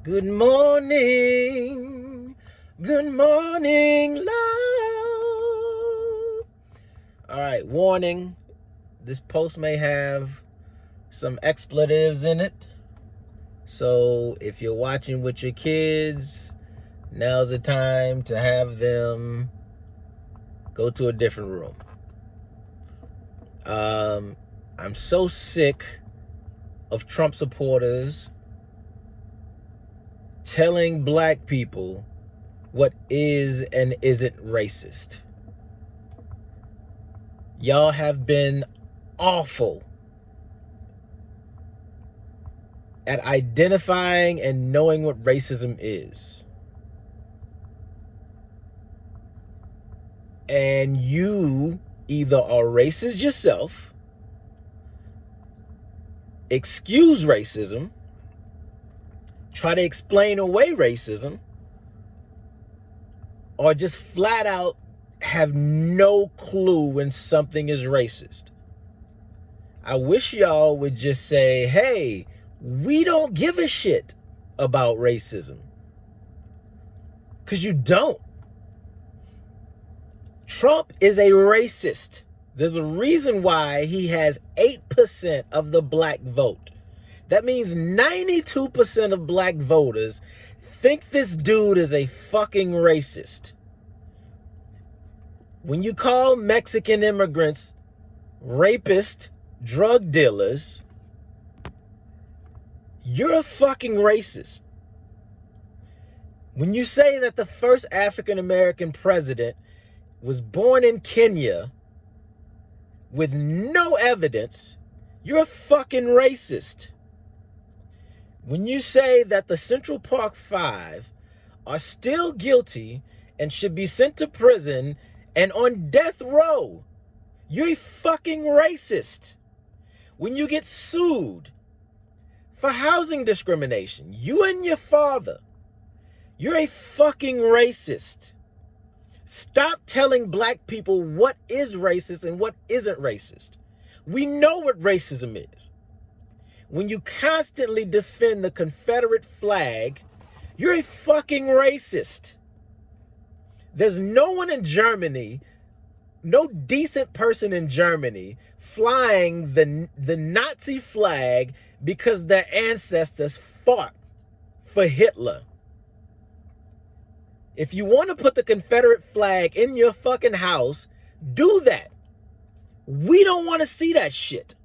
Good morning. Good morning, love. All right, warning. This post may have some expletives in it. So if you're watching with your kids, now's the time to have them go to a different room. I'm so sick of Trump supporters telling black people what is and isn't racist. Y'all have been awful at identifying and knowing what racism is. And you either are racist yourself, excuse racism, try to explain away racism, or just flat out have no clue when something is racist. I wish y'all would just say, hey, we don't give a shit about racism. Because you don't. Trump is a racist. There's a reason why he has 8% of the black vote. That means 92% of black voters think this dude is a fucking racist. When you call Mexican immigrants rapists, drug dealers, you're a fucking racist. When you say that the first African American president was born in Kenya with no evidence, you're a fucking racist. When you say that the Central Park Five are still guilty and should be sent to prison and on death row, you're a fucking racist. When you get sued for housing discrimination, you and your father, you're a fucking racist. Stop telling black people what is racist and what isn't racist. We know what racism is. When you constantly defend the Confederate flag, you're a fucking racist. There's no one in Germany, no decent person in Germany flying the Nazi flag because their ancestors fought for Hitler. If you want to put the Confederate flag in your fucking house, do that. We don't want to see that shit.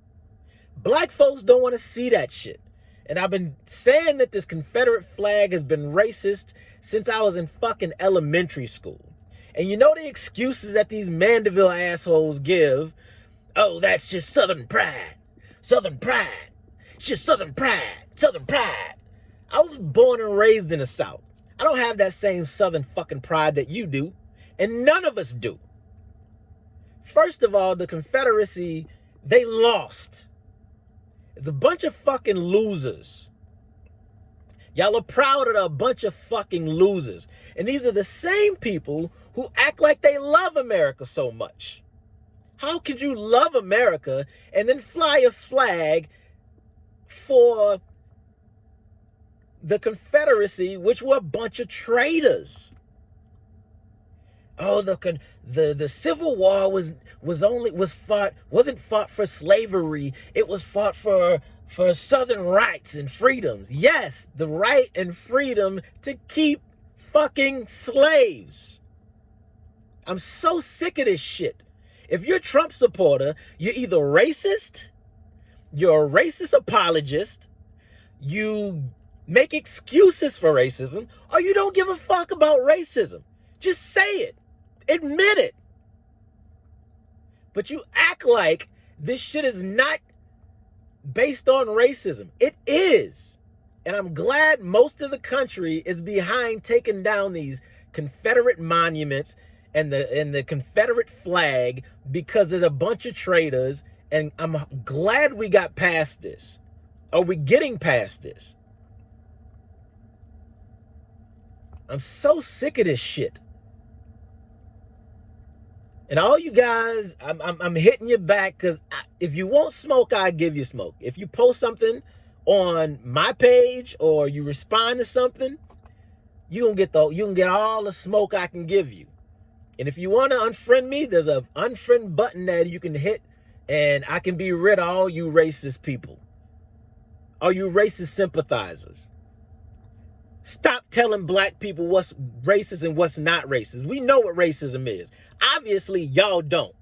Black folks don't want to see that shit. And I've been saying that this Confederate flag has been racist since I was in fucking elementary school. And you know the excuses that these Mandeville assholes give? Oh, that's just Southern pride. Southern pride. It's just Southern pride. Southern pride. I was born and raised in the South. I don't have that same Southern fucking pride that you do. And none of us do. First of all, the Confederacy, they lost. It's a bunch of fucking losers. Y'all are proud of a bunch of fucking losers. And these are the same people who act like they love America so much. How could you love America and then fly a flag for the Confederacy, which were a bunch of traitors? Oh, the Civil War wasn't fought for slavery. It was fought for Southern rights and freedoms. Yes, the right and freedom to keep fucking slaves. I'm so sick of this shit. If you're a Trump supporter, you're either racist, you're a racist apologist, you make excuses for racism, or you don't give a fuck about racism. Just say it. Admit it. But you act like this shit is not based on racism. It is. And I'm glad most of the country is behind taking down these Confederate monuments and the Confederate flag because there's a bunch of traitors. And I'm glad we got past this. Are we getting past this? I'm so sick of this shit. And all you guys, I'm hitting you back because if you want smoke, I give you smoke. If you post something on my page or you respond to something, you can get all the smoke I can give you. And if you want to unfriend me, there's a unfriend button that you can hit, and I can be rid of all you racist people, all you racist sympathizers. Stop telling black people what's racist and what's not racist. We know what racism is. Obviously, y'all don't.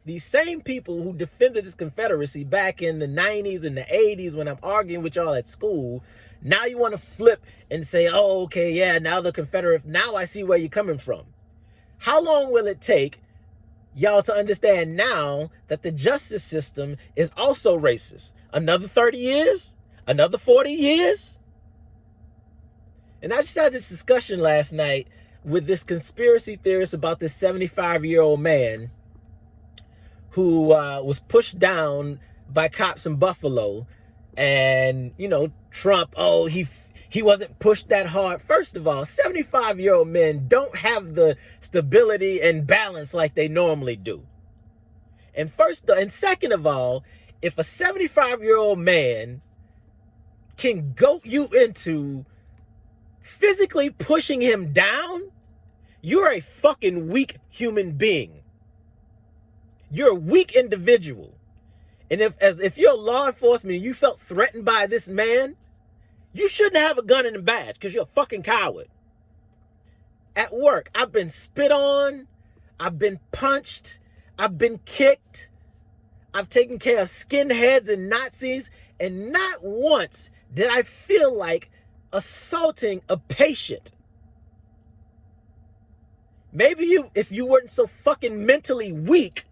These same people who defended this Confederacy back in the 90s and the 80s when I'm arguing with y'all at school, now you want to flip and say, oh, okay, yeah, now the Confederate, now I see where you're coming from. How long will it take y'all to understand now that the justice system is also racist? Another 30 years? Another 40 years? And I just had this discussion last night with this conspiracy theorist about this 75-year-old man who was pushed down by cops in Buffalo. And, you know, Trump, oh, he wasn't pushed that hard. First of all, 75-year-old men don't have the stability and balance like they normally do. And second of all, if a 75-year-old man can goat you into physically pushing him down, you're a fucking weak human being. You're a weak individual. And if you're law enforcement and you felt threatened by this man, you shouldn't have a gun and a badge because you're a fucking coward. At work, I've been spit on, I've been punched, I've been kicked, I've taken care of skinheads and Nazis, and not once did I feel like assaulting a patient. Maybe if you weren't so fucking mentally weak,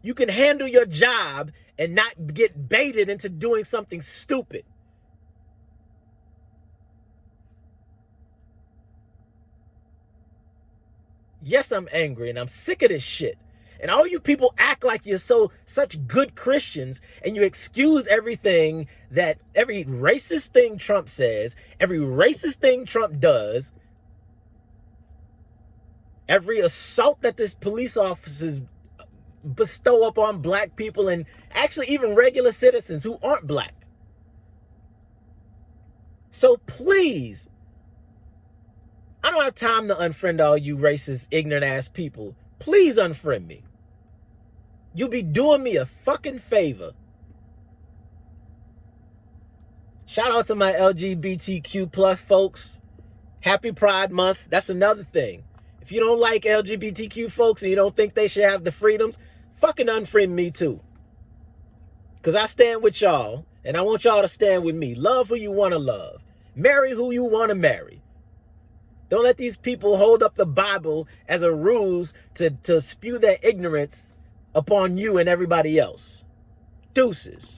you can handle your job and not get baited into doing something stupid. Yes, I'm angry and I'm sick of this shit. And all you people act like you're such good Christians, and you excuse everything that every racist thing Trump says, every racist thing Trump does, every assault that this police officers bestow upon black people, and actually even regular citizens who aren't black. So please, I don't have time to unfriend all you racist, ignorant ass people. Please unfriend me. You'll be doing me a fucking favor. Shout out to my LGBTQ plus folks. Happy Pride Month. That's another thing. If you don't like LGBTQ folks and you don't think they should have the freedoms, fucking unfriend me too. Because I stand with y'all, and I want y'all to stand with me. Love who you want to love. Marry who you want to marry. Don't let these people hold up the Bible as a ruse to spew their ignorance upon you and everybody else. Deuces.